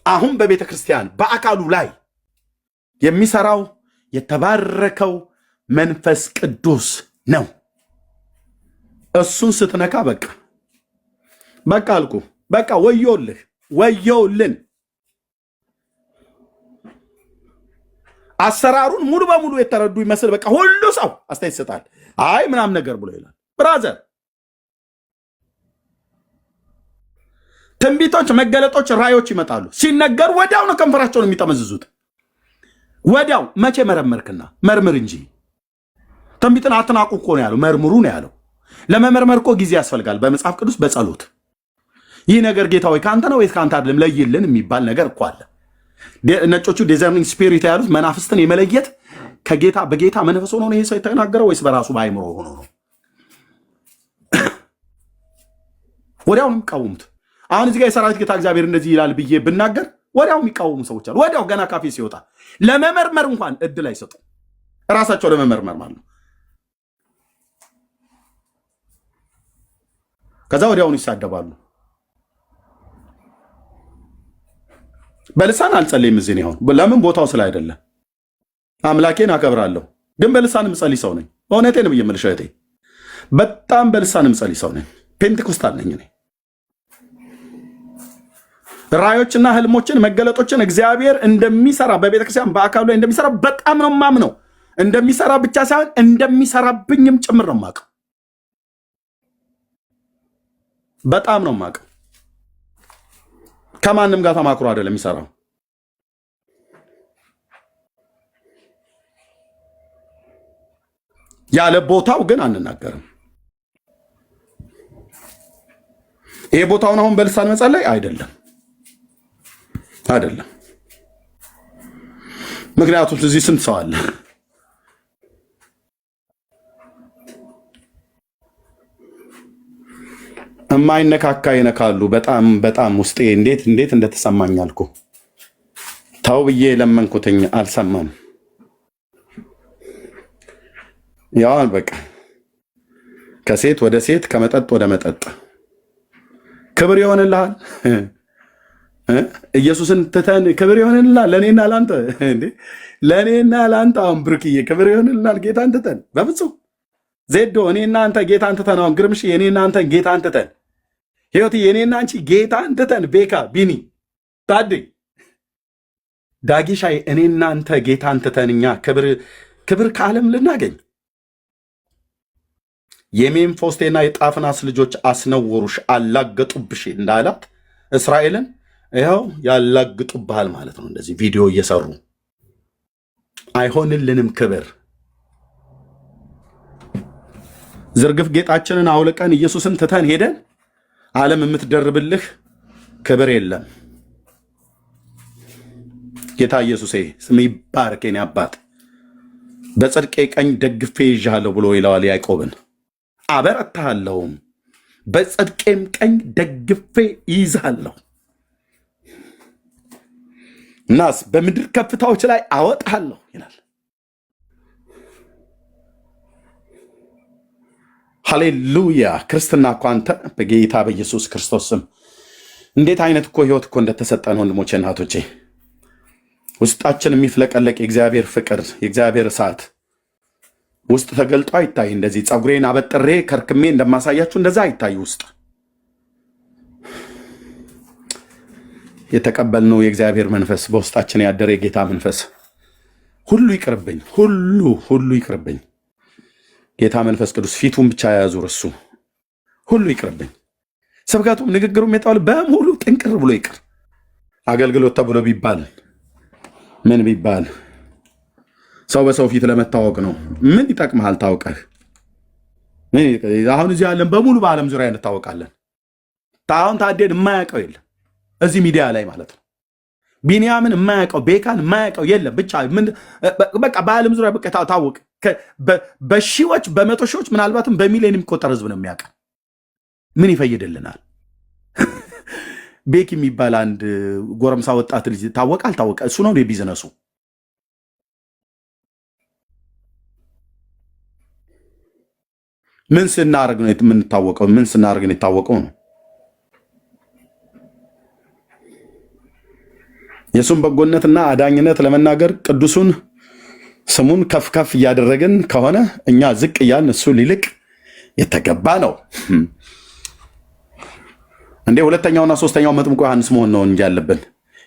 አሁን በቤተ ክርስቲያን በአካሉ ላይ የሚሰራው የተባረከው መንፈስ ቅዱስ ነው። እሱን ስትነካ በቃ አልኩ። በቃ ወዮልህ፣ ወዮልን። አሰራሩን ሙሉ በሙሉ የተረዱ ይመስል በቃ ሁሉ ሰው አስተያየት ይሰጣል። አይ ምናምን ነገር ብሎ ይላል። ብራዘር ትንቢቶች፣ መገለጦች፣ ራእዮች ይመጣሉ። ሲነገሩ ወዲያው ነው ከንፈራቸውን የሚጠመዝዙት። ወዲያው መቼ መረመርክና መርምር እንጂ። ትንቢትን አትናቁ እኮ ነው ያለው፣ መርምሩ ነው ያለው። ለመመርመር እኮ ጊዜ ያስፈልጋል። በመጽሐፍ ቅዱስ በጸሎት ይህ ነገር ጌታ ሆይ ከአንተ ነው ወይስ ከአንተ አይደለም ለይልን የሚባል ነገር እኮ አለ። ነጮቹ ዲዘርኒንግ ስፒሪት ያሉት መናፍስትን የመለየት ከጌታ በጌታ መንፈስ ሆኖ ነው ይሄ ሰው የተናገረው ወይስ በራሱ በአይምሮ ሆኖ ነው? ወዲያው ነው የሚቃወሙት። አሁን እዚህ ጋር የሰራዊት ጌታ እግዚአብሔር እንደዚህ ይላል ብዬ ብናገር ወዲያው የሚቃወሙ ሰዎች አሉ። ወዲያው ገና ካፌ ሲወጣ ለመመርመር እንኳን እድል አይሰጡ። ራሳቸው ለመመርመር ማለት ነው። ከዛ ወዲያውኑ ይሳደባሉ። በልሳን አልጸልይም እዚህ ነው። ለምን? ቦታው ስለ አይደለ። አምላኬን አከብራለሁ፣ ግን በልሳን ምጸልይ ሰው ነኝ። እውነቴን ብዬ የምልሽ እህቴ፣ በጣም በልሳን ምጸልይ ሰው ነኝ። ፔንቴኮስታል ነኝ እኔ። ራእዮችና ህልሞችን መገለጦችን እግዚአብሔር እንደሚሰራ በቤተክርስቲያን በአካሉ ላይ እንደሚሰራ በጣም ነው የማምነው። እንደሚሰራ ብቻ ሳይሆን እንደሚሰራብኝም ጭምር ነው የማውቀው። በጣም ነው የማውቀው። ከማንም ጋር ተማክሮ አይደለም የሚሰራው። ያለ ቦታው ግን አንናገርም። ይሄ ቦታውን አሁን በልሳን መጸለይ አይደለም። ምክንያቱም እዚህ ስንት ሰው አለ? የማይነካካ ይነካሉ። በጣም ውስጤ እንዴት እንደተሰማኝ አልኩ። ተው ብዬ ለመንኩትኝ፣ አልሰማም። ያው በቃ ከሴት ወደ ሴት፣ ከመጠጥ ወደ መጠጥ። ክብር ይሆንልሃል። ኢየሱስን ትተን ክብር ይሆንልሃል ለእኔና ለአንተ። ለእኔና ለአንተ አሁን ብርክዬ ክብር ይሆንልናል ጌታን ትተን? በፍጹም ዜዶ፣ እኔና አንተ ጌታን ትተን፣ አሁን ግርምሽ የኔና አንተ ጌታን ትተን፣ ህይወት የኔና አንቺ ጌታን ትተን፣ ቤካ ቢኒ ታዴ ዳጊሻይ እኔና አንተ ጌታን ትተን እኛ ክብር ከዓለም ልናገኝ? የሜምፎስቴና የጣፍናስ ልጆች አስነወሩሽ፣ አላገጡብሽ እንዳላት እስራኤልን ይኸው ያላግጡብሃል ማለት ነው። እንደዚህ ቪዲዮ እየሰሩ አይሆንልንም ክብር። ዝርግፍ ጌጣችንን አውልቀን ኢየሱስን ትተን ሄደን ዓለም የምትደርብልህ ክብር የለም። ጌታ ኢየሱሴ ስም ይባረክ። የኔ አባት በጽድቄ ቀኝ ደግፌ ይዣለሁ ብሎ ይለዋል ያዕቆብን። አበረታለሁም በጽድቄም ቀኝ ደግፌ ይይዛለሁ፣ እናስ በምድር ከፍታዎች ላይ አወጣለሁ ይላል። ሃሌሉያ! ክርስትና እኮ አንተ በጌታ በኢየሱስ ክርስቶስ ስም እንዴት አይነት እኮ ህይወት እኮ እንደተሰጠን ወንድሞቼ እናቶቼ፣ ውስጣችን የሚፍለቀለቅ የእግዚአብሔር ፍቅር የእግዚአብሔር እሳት ውስጥ ተገልጦ አይታይ። እንደዚህ ፀጉሬን አበጥሬ ከርክሜ እንደማሳያችሁ እንደዛ አይታይ። ውስጥ የተቀበልነው የእግዚአብሔር መንፈስ በውስጣችን ያደረ የጌታ መንፈስ ሁሉ ይቅርብኝ፣ ሁሉ ይቅርብኝ። ጌታ መንፈስ ቅዱስ ፊቱን ብቻ ያዙር፣ እሱ ሁሉ ይቅርብኝ። ስብከቱም ንግግሩም የጣሉ በሙሉ ጥንቅር ብሎ ይቅር። አገልግሎት ተብሎ ቢባል ምን ቢባል ሰው በሰው ፊት ለመታወቅ ነው። ምን ይጠቅምሃል ታውቀህ? አሁን እዚህ ያለን በሙሉ በዓለም ዙሪያ እንታወቃለን። አሁን ታዴን የማያውቀው የለም እዚህ ሚዲያ ላይ ማለት ነው። ቢንያምን የማያውቀው ቤካን የማያውቀው የለም። ብቻ በቃ በዓለም ዙሪያ በቃ ታወቅ። በሺዎች በመቶ ሺዎች ምናልባትም በሚሊዮን የሚቆጠር ህዝብ ነው የሚያውቀን። ምን ይፈይድልናል? ቤክ የሚባል አንድ ጎረምሳ ወጣት ልጅ ታወቀ አልታወቀ እሱ ነው የቢዝነሱ። ምን ስናደርግ ነው የምንታወቀው? ምን ስናደርግ ነው የታወቀው ነው። የእሱን በጎነትና አዳኝነት ለመናገር ቅዱሱን ስሙን ከፍ ከፍ እያደረግን ከሆነ እኛ ዝቅ እያልን እሱ ሊልቅ የተገባ ነው እንዴ። ሁለተኛውና ሶስተኛው መጥምቁ ዮሐንስ መሆን ነው እንጂ ያለብን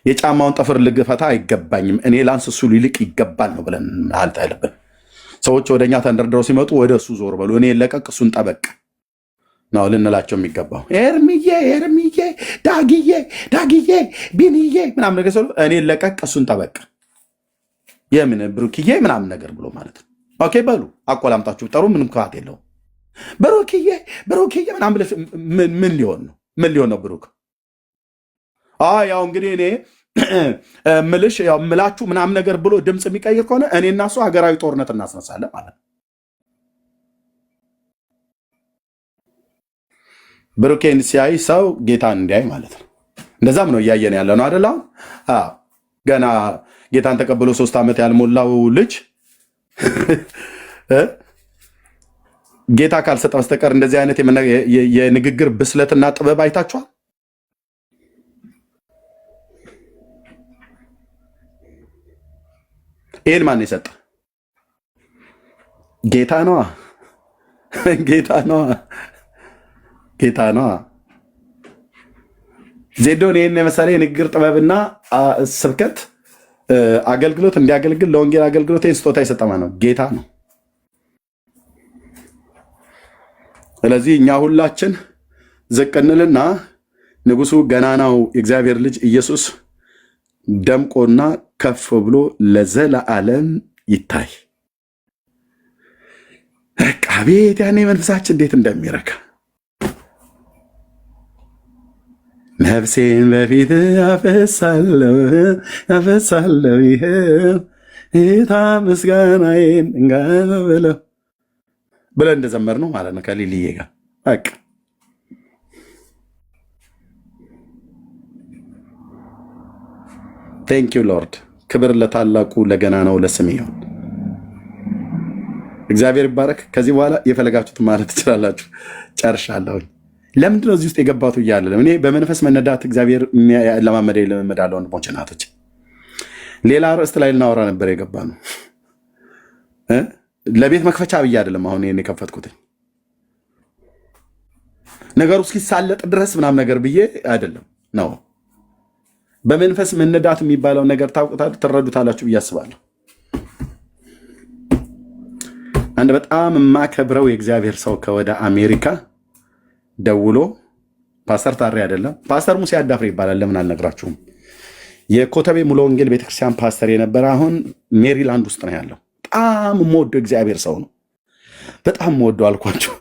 የጫማውን ጠፍር ልግፈታ አይገባኝም፣ እኔ ላንስ እሱ ሊልቅ ይገባል ነው ብለን ማለት ያለብን። ሰዎች ወደኛ ተንደርድረው ሲመጡ ወደ እሱ ዞር በሉ፣ እኔ ለቀቅ እሱን ጠበቅ ነው ልንላቸው የሚገባው። ኤርሚዬ ዳግዬ ቢንዬ ምናምን ነገር ሰሉ እኔ ለቀቅ እሱን ጠበቅ የምን ብሩክዬ ምናምን ነገር ብሎ ማለት ነው። ኦኬ በሉ አቆላምጣችሁ ጠሩ፣ ምንም ክፋት የለውም። ብሩክዬ ምናምን ብለሽ ምን ሊሆን ነው? ምን ሊሆን ነው ብሩክ? ያው እንግዲህ እኔ ምልሽ ያው ምላችሁ ምናምን ነገር ብሎ ድምፅ የሚቀይር ከሆነ እኔ እና እሱ ሀገራዊ ጦርነት እናስነሳለን ማለት ነው። ብሩኬን ሲያይ ሰው ጌታን እንዲያይ ማለት ነው። እንደዛም ነው እያየን ያለ ነው አይደል? አሁን ገና ጌታን ተቀብሎ 3 ዓመት ያልሞላው ልጅ ጌታ ካልሰጠ በስተቀር እንደዚህ አይነት የንግግር ብስለትና ጥበብ አይታችኋል? ይህን ማን የሰጠ? ጌታ ነዋ። ዜዶን ይህን የመሰለ የንግግር ጥበብና ስብከት አገልግሎት እንዲያገልግል ለወንጌል አገልግሎት ስጦታ የሰጠማ ነው ጌታ ነው። ስለዚህ እኛ ሁላችን ዝቅ እንልና ንጉሱ ገናናው የእግዚአብሔር ልጅ ኢየሱስ ደምቆና ከፍ ብሎ ለዘላለም ይታይ። ቤት ያኔ መንፈሳችን እንዴት እንደሚረካ ነፍሴን በፊት ያፈሳለሁ ይሄታ ምስጋናዬን እንጋነ ብለን እንደዘመር ነው ማለት ነው ከሊልዬ ጋር በቃ ቴንክ ዩ ሎርድ። ክብር ለታላቁ ለገና ነው ለስም ይሁን። እግዚአብሔር ይባረክ። ከዚህ በኋላ የፈለጋችሁት ማለት ትችላላችሁ። ጨርሻለሁኝ። ለምንድነው እዚህ ውስጥ የገባቱ እያለ እኔ በመንፈስ መነዳት እግዚአብሔር ለማመደ ለመመዳለ ወንድሞች እናቶች፣ ሌላ ርዕስት ላይ ልናወራ ነበር የገባ ነው። ለቤት መክፈቻ ብዬ አይደለም አሁን ይሄን የከፈትኩት ነገሩ እስኪሳለጥ ድረስ ምናምን ነገር ብዬ አይደለም ነው። በመንፈስ መነዳት የሚባለው ነገር ትረዱታላችሁ ብዬ አስባለሁ። አንድ በጣም የማከብረው የእግዚአብሔር ሰው ከወደ አሜሪካ ደውሎ ፓስተር ታሬ አይደለም ፓስተር ሙሴ አዳፍሬ ይባላል። ለምን አልነግራችሁም? የኮተቤ ሙሉ ወንጌል ቤተክርስቲያን ፓስተር የነበረ አሁን ሜሪላንድ ውስጥ ነው ያለው። በጣም የምወደው እግዚአብሔር ሰው ነው። በጣም የምወደው አልኳቸው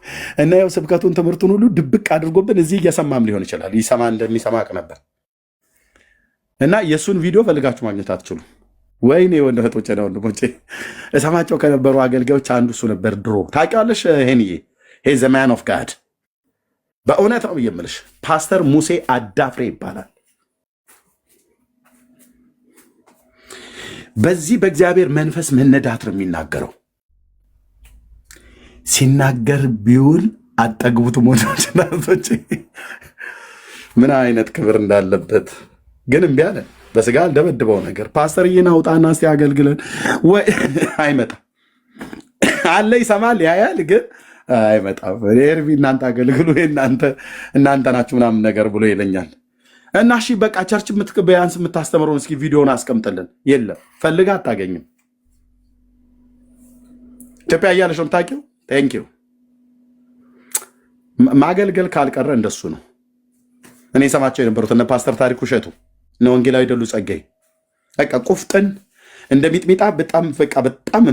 እና ያው ስብከቱን ትምህርቱን ሁሉ ድብቅ አድርጎብን እዚህ እየሰማም ሊሆን ይችላል። ይሰማ እንደሚሰማ አውቅ ነበር እና የእሱን ቪዲዮ ፈልጋችሁ ማግኘት አትችሉም። ወይኔ ወንድሞቼ ነው ወንድሞቼ፣ እሰማቸው ከነበሩ አገልጋዮች አንዱ እሱ ነበር ድሮ። ታውቂዋለሽ ሄንዬ? ሄ ዘ ማን ኦፍ ጋድ። በእውነት ነው የምልሽ። ፓስተር ሙሴ አዳፍሬ ይባላል። በዚህ በእግዚአብሔር መንፈስ መነዳት ነው የሚናገረው። ሲናገር ቢውል አጠግቡት ሞቶች ምን አይነት ክብር እንዳለበት ግን እምቢ አለ። በስጋ አልደበድበው ነገር ፓስተርዬን አውጣና እስቲ አገልግለን ወይ አይመጣም አለ። ይሰማል ያያል ግን አይመጣም። ኤርሚ እናንተ አገልግሉ እናንተ ናችሁ ምናምን ነገር ብሎ ይለኛል። እና እሺ በቃ ቸርች ቢያንስ የምታስተምረውን እስኪ ቪዲዮን አስቀምጥልን። የለም ፈልጋ አታገኝም። ኢትዮጵያ እያለሽ ነው የምታውቂው። ቴንኪው ማገልገል ካልቀረ እንደሱ ነው። እኔ ሰማቸው የነበሩት እነ ፓስተር ታሪኩ እሸቱ እነ ወንጌላዊ ደሉ ጸጋይ በቃ ቁፍጥን እንደ ሚጥሚጣ በጣም በቃ በጣም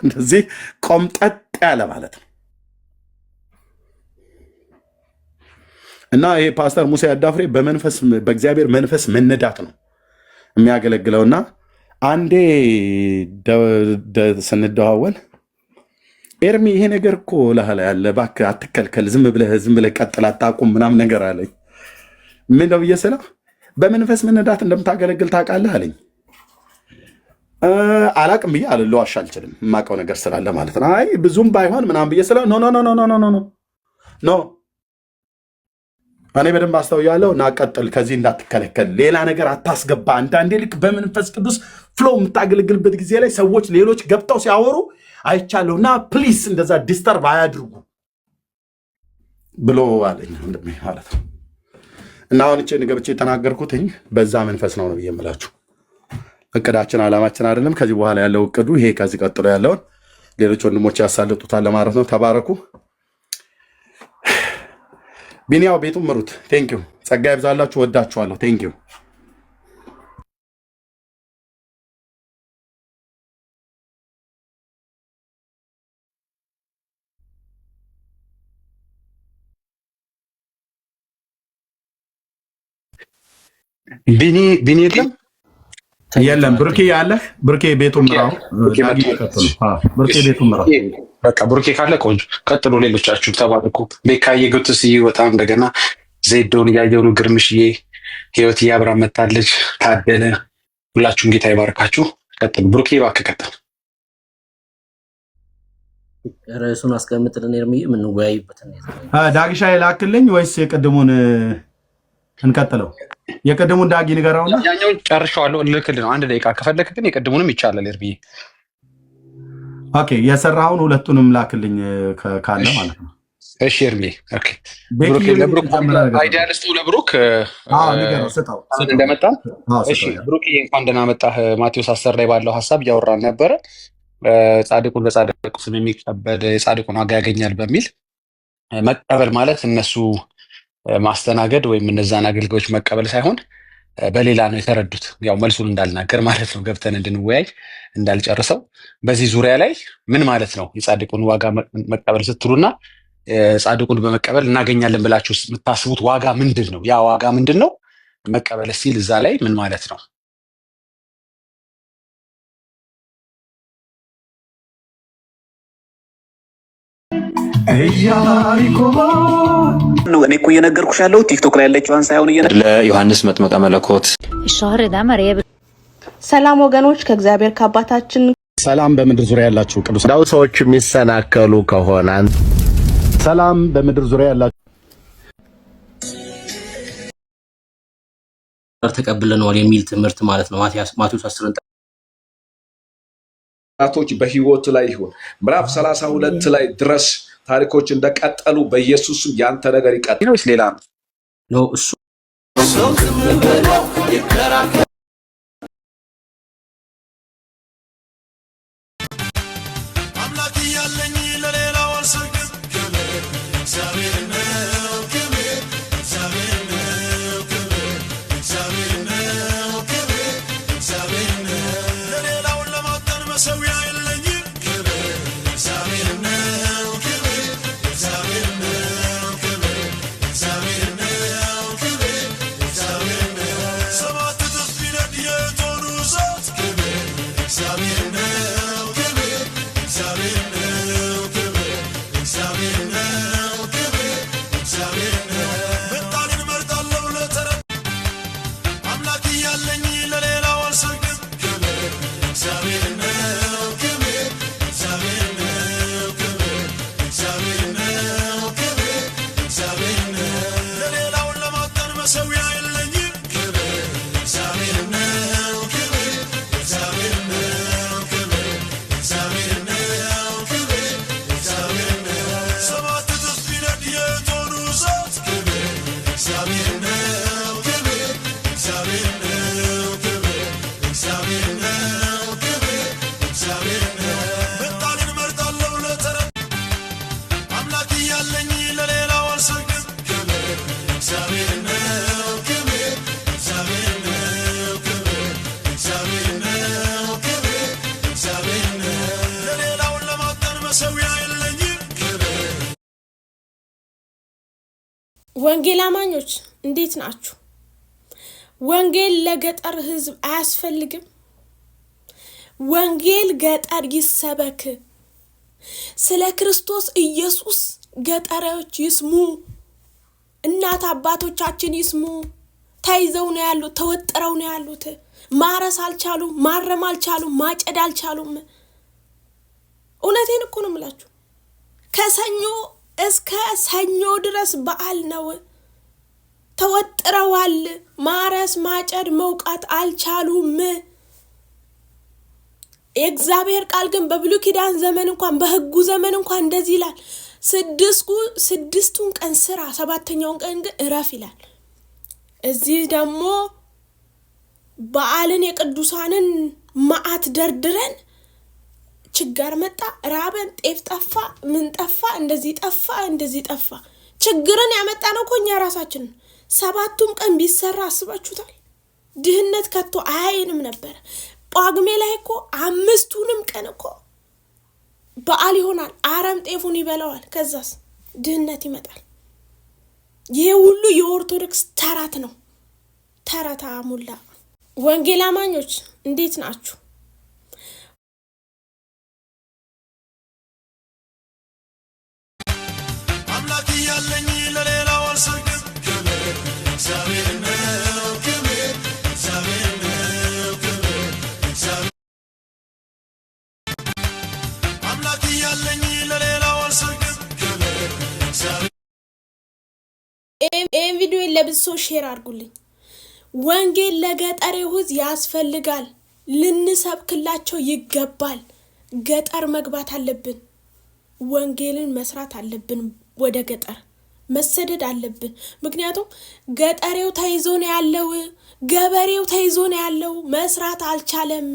እንደዚህ ቆምጠጥ ያለ ማለት ነው። እና ይሄ ፓስተር ሙሴ አዳፍሬ በመንፈስ በእግዚአብሔር መንፈስ መነዳት ነው የሚያገለግለውና አንዴ ስንደዋወል ኤርሚ ይሄ ነገር እኮ ለሐላ ያለ እባክህ አትከልከል፣ ዝም ብለህ ቀጥል፣ አታቁም ምናምን ነገር አለኝ። ምን ነው ብዬ ስለው በመንፈስ መነዳት እንደምታገለግል ታውቃለህ አለኝ። አላቅም ብዬ ልዋሽ አልችልም፣ የማውቀው ነገር ስላለ ማለት ነው። አይ ብዙም ባይሆን ምናምን ብዬ ስለው ኖ ኖ ኖ ኖ ኖ ኖ እኔ በደንብ አስተውያለሁ እና ቀጥል፣ ከዚህ እንዳትከለከል፣ ሌላ ነገር አታስገባ። አንዳንዴ ልክ በመንፈስ ቅዱስ ፍሎ የምታገለግልበት ጊዜ ላይ ሰዎች ሌሎች ገብተው ሲያወሩ አይቻለሁ እና ፕሊስ እንደዛ ዲስተርብ አያድርጉ ብሎ አለኝ ማለት ነው። እና አሁን ገብቼ የተናገርኩትኝ በዛ መንፈስ ነው ብዬ የምላችሁ። እቅዳችን ዓላማችን አይደለም። ከዚህ በኋላ ያለው እቅዱ ይሄ፣ ከዚህ ቀጥሎ ያለውን ሌሎች ወንድሞች ያሳልጡታል ለማለት ነው። ተባረኩ። ቢኒያው ቤቱ ምሩት። ቴንኪው። ጸጋ ይብዛላችሁ። ወዳችኋለሁ። ቴንኪው። ቢኒ የለም ብሩኬ ያለህ ብሩኬ ቤቱ ምራው። ብሩኬ ቤቱ ምራው። በቃ ብሩኬ ካለ ቆንጆ ቀጥሎ። ሌሎቻችሁ ተባረኩ። ቤካዬ ጉትስ በጣም እንደገና ዜዶን እያየኑ ግርምሽዬ ህይወት እያብራ መታለች። ታደለ ሁላችሁም ጌታ ይባርካችሁ። ቀጥሉ። ብሩኬ እባክህ ቀጥል። ርዕሱን አስቀምጥልን። ኤርሚ የምንወያይበትን ዳግሻ ይላክልኝ ወይስ የቀድሙን እንቀጥለው? የቀድሙን ዳጊ ንገራውና ያኛውን ጨርሻለሁ። ልክልህ ነው። አንድ ደቂቃ ከፈለክ ግን የቀድሙንም ይቻላል። ኤርሚ ኦኬ፣ የሰራውን ሁለቱንም ላክልኝ ካለ ማለት ነው። እሺ ኤርሚ ኦኬ። ብሩክ ለብሩክ አይዲያሊስቱ ለብሩክ እንደመጣ እሺ። ብሩክ እንኳን ደህና መጣህ። ማቴዎስ 10 ላይ ባለው ሐሳብ እያወራን ነበረ። ጻድቁን በጻድቁ ስም የሚቀበል የጻድቁን ዋጋ ያገኛል በሚል መቀበል ማለት እነሱ ማስተናገድ ወይም እነዛን አገልጋዮች መቀበል ሳይሆን በሌላ ነው የተረዱት። ያው መልሱን እንዳልናገር ማለት ነው፣ ገብተን እንድንወያይ እንዳልጨርሰው። በዚህ ዙሪያ ላይ ምን ማለት ነው የጻድቁን ዋጋ መቀበል ስትሉና ጻድቁን በመቀበል እናገኛለን ብላችሁ የምታስቡት ዋጋ ምንድን ነው? ያ ዋጋ ምንድን ነው? መቀበል ሲል እዛ ላይ ምን ማለት ነው? እኔ እኮ እየነገርኩሽ ያለው ቲክቶክ ላይ ያለችዋን ሳይሆን ለዮሐንስ መጥምቀ መለኮት ሰላም ወገኖች፣ ከእግዚአብሔር ከአባታችን ሰላም በምድር ዙሪያ ያላችሁ ቅዱሳን ዳው ሰዎች የሚሰናከሉ ከሆነ ሰላም በምድር ዙሪያ ያላችሁ ተቀብለናል የሚል ትምህርት ማለት ነው። ማቴዎስ 10 ታሪኮች በህይወት ላይ ይሁን። ምዕራፍ 32 ላይ ድረስ ታሪኮች እንደቀጠሉ በኢየሱስም ያንተ ነገር ይቀጥል ወይስ ሌላ ነው? እሱ ወንጌል አማኞች እንዴት ናችሁ? ወንጌል ለገጠር ህዝብ አያስፈልግም? ወንጌል ገጠር ይሰበክ። ስለ ክርስቶስ ኢየሱስ ገጠራዎች ይስሙ። እናት አባቶቻችን ይስሙ። ተይዘው ነው ያሉት፣ ተወጥረው ነው ያሉት። ማረስ አልቻሉም፣ ማረም አልቻሉም፣ ማጨድ አልቻሉም። እውነቴን እኮ ነው የምላችሁ። ከሰኞ እስከ ሰኞ ድረስ በዓል ነው። ተወጥረዋል። ማረስ ማጨድ መውቃት አልቻሉም። የእግዚአብሔር ቃል ግን በብሉይ ኪዳን ዘመን እንኳን በሕጉ ዘመን እንኳን እንደዚህ ይላል፣ ስድስቱን ቀን ስራ፣ ሰባተኛውን ቀን ግን እረፍ ይላል። እዚህ ደግሞ በዓልን የቅዱሳንን መዓት ደርድረን ችግር መጣ፣ ራበን፣ ጤፍ ጠፋ፣ ምን ጠፋ፣ እንደዚህ ጠፋ፣ እንደዚህ ጠፋ። ችግርን ያመጣ ነው እኮ እኛ ራሳችን። ሰባቱም ቀን ቢሰራ አስባችሁታል? ድህነት ከቶ አያይንም ነበር። ጳጉሜ ላይ እኮ 5ቱንም ቀን እኮ በዓል ይሆናል። አረም ጤፉን ይበላዋል። ከዛስ ድህነት ይመጣል። ይሄ ሁሉ የኦርቶዶክስ ተረት ነው። ተረታ ሙላ። ወንጌል አማኞች እንዴት ናችሁ? አምላክ ያለኝ ለሌላው አልሰግድም። ክብር እግዚአብሔር ነው። ክብር እግዚአብሔር ነው። ክብር እግዚአብሔር አምላክ ያለኝ ለሌላው አልሰግድም። ክብር እግዚአብሔር ይህን ቪዲዮ ለብሶ ሼር አድርጉልኝ። ወንጌል ለገጠሬው ሕዝብ ያስፈልጋል። ልንሰብክላቸው ይገባል። ገጠር መግባት አለብን። ወንጌልን መስራት አለብን። ወደ ገጠር መሰደድ አለብን። ምክንያቱም ገጠሬው ተይዞ ነው ያለው፣ ገበሬው ተይዞ ነው ያለው። መስራት አልቻለም።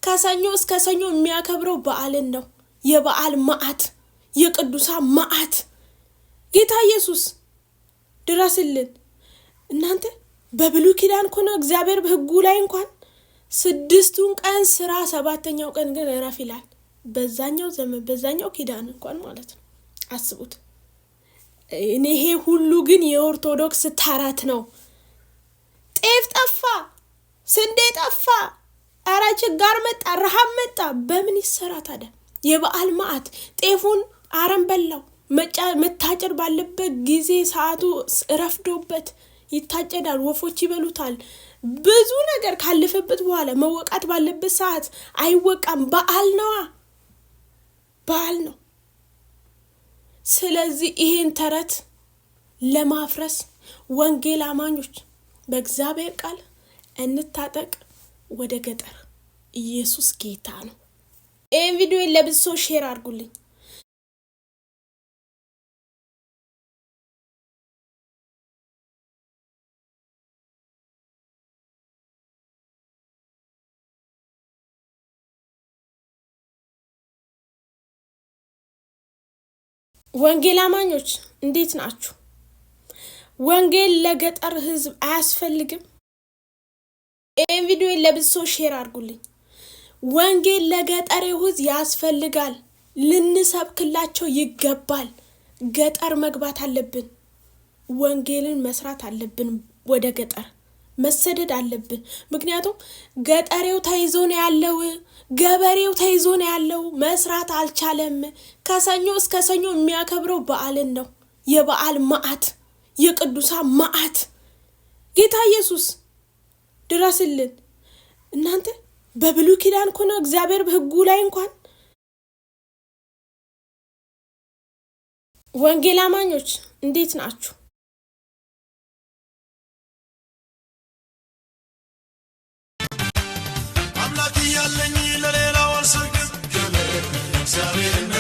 ከሰኞ እስከ ሰኞ የሚያከብረው በዓልን ነው። የበዓል መዓት፣ የቅዱሳን መዓት። ጌታ ኢየሱስ ድረስልን። እናንተ በብሉይ ኪዳን እኮ ነው እግዚአብሔር በሕጉ ላይ እንኳን 6ቱን ቀን ስራ፣ 7ኛው ቀን ግን እረፍ ይላል። በዛኛው ዘመን በዛኛው ኪዳን እንኳን ማለት ነው። አስቡት። ይሄ ሁሉ ግን የኦርቶዶክስ ተረት ነው። ጤፍ ጠፋ፣ ስንዴ ጠፋ፣ ኧረ ችጋር መጣ፣ ረሃብ መጣ። በምን ይሰራ ታዲያ? የበዓል መዓት ጤፉን አረም በላው። መታጨድ ባለበት ጊዜ ሰዓቱ ረፍዶበት ይታጨዳል። ወፎች ይበሉታል። ብዙ ነገር ካለፈበት በኋላ መወቃት ባለበት ሰዓት አይወቃም። በዓል ነዋ፣ በዓል ነው። ስለዚህ ይሄን ተረት ለማፍረስ ወንጌል አማኞች በእግዚአብሔር ቃል እንታጠቅ። ወደ ገጠር ኢየሱስ ጌታ ነው። ይህን ቪዲዮ ለብሶ ሼር አድርጉልኝ። ወንጌል አማኞች እንዴት ናችሁ? ወንጌል ለገጠር ሕዝብ አያስፈልግም? ይህን ቪዲዮ ለብሶ ሼር አድርጉልኝ። ወንጌል ለገጠሬው ሕዝብ ያስፈልጋል። ልንሰብክላቸው ይገባል። ገጠር መግባት አለብን። ወንጌልን መስራት አለብን። ወደ ገጠር መሰደድ አለብን። ምክንያቱም ገጠሬው ተይዞ ነው ያለው፣ ገበሬው ተይዞ ነው ያለው። መስራት አልቻለም። ከሰኞ እስከ ሰኞ የሚያከብረው በዓልን ነው። የበዓል መዓት፣ የቅዱሳን መዓት። ጌታ ኢየሱስ ድረስልን። እናንተ በብሉይ ኪዳን እኮ ነው እግዚአብሔር በሕጉ ላይ እንኳን። ወንጌል አማኞች እንዴት ናችሁ? አምላክ ያለኝ ለሌላው አልሰግድም። ክብር እግዚአብሔር ነው።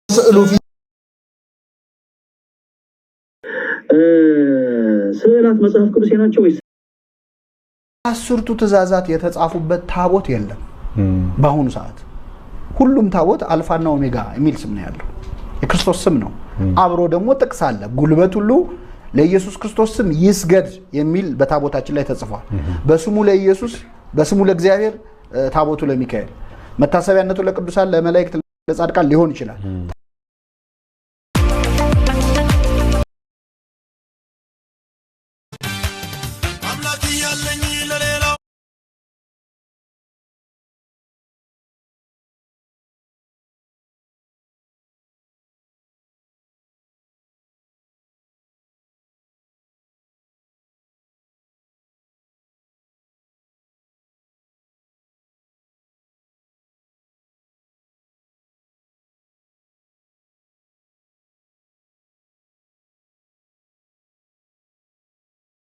ስዕሉ ስዕላት መጽሐፍ ቅዱስ ናቸው ወይስ? አስርቱ ትእዛዛት የተጻፉበት ታቦት የለም በአሁኑ ሰዓት። ሁሉም ታቦት አልፋና ኦሜጋ የሚል ስም ነው ያለው፣ የክርስቶስ ስም ነው። አብሮ ደግሞ ጥቅስ አለ፣ ጉልበት ሁሉ ለኢየሱስ ክርስቶስ ስም ይስገድ የሚል በታቦታችን ላይ ተጽፏል። በስሙ ለኢየሱስ፣ በስሙ ለእግዚአብሔር፣ ታቦቱ ለሚካኤል፣ መታሰቢያነቱ ለቅዱሳን፣ ለመላእክት፣ ለጻድቃን ሊሆን ይችላል።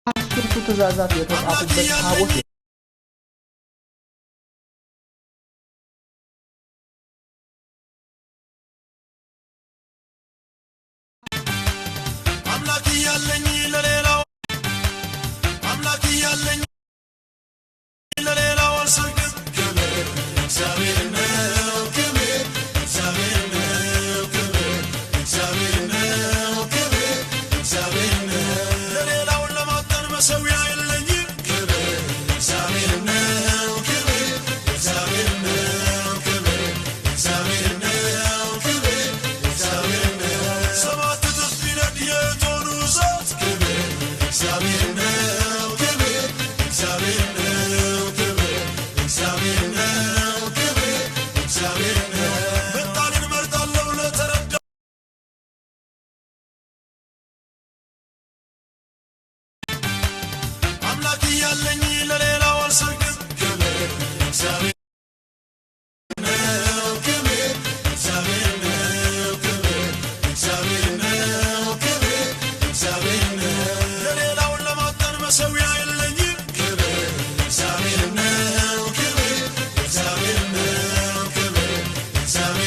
አስርቱ ትእዛዛት የተጻፉበት ታቦት አምላክ ያለኝ ለሌላው አምላክ ያለኝ ለሌላው አልሰግድም። ክብር እግዚአብሔር ነው፣ ክብር እግዚአብሔር ነው፣ ክብር እግዚአብሔር ነው፣ ክብር እግዚአብሔር ነው። ለሌላውን ለማጠን መሰዊያ የለኝም። ክብር እግዚአብሔር ነው፣ ክብር እግዚአብሔር ነው፣ ክብር እግዚአብሔር ነው፣ ክብር እግዚአብሔር ነው። ሰባት እጥፍ ቢነድ የእቶኑ እሳት ክብር እግዚአብሔር ነው፣ ክብር እግዚአብሔር ነው፣ ክብር እግዚአብሔር ነው፣ ክብር እግዚአብሔር ነው። ምጣኔን እመርጣለሁ ለተረዳ አምላክ ያለኝ ለሌላው አልሰግድም። ክብር እግዚአብሔር ነው፣ ክብር እግዚአብሔር ነው፣ ክብር እግዚአብሔር ነው፣ ክብር እግዚአብሔር ነው። ለሌላውን ለማጠን መሰዊያ የለኝም። ክብር እግዚአብሔር ነው፣ ክብር እግዚአብሔር ነው፣ ክብር እግዚአብሔር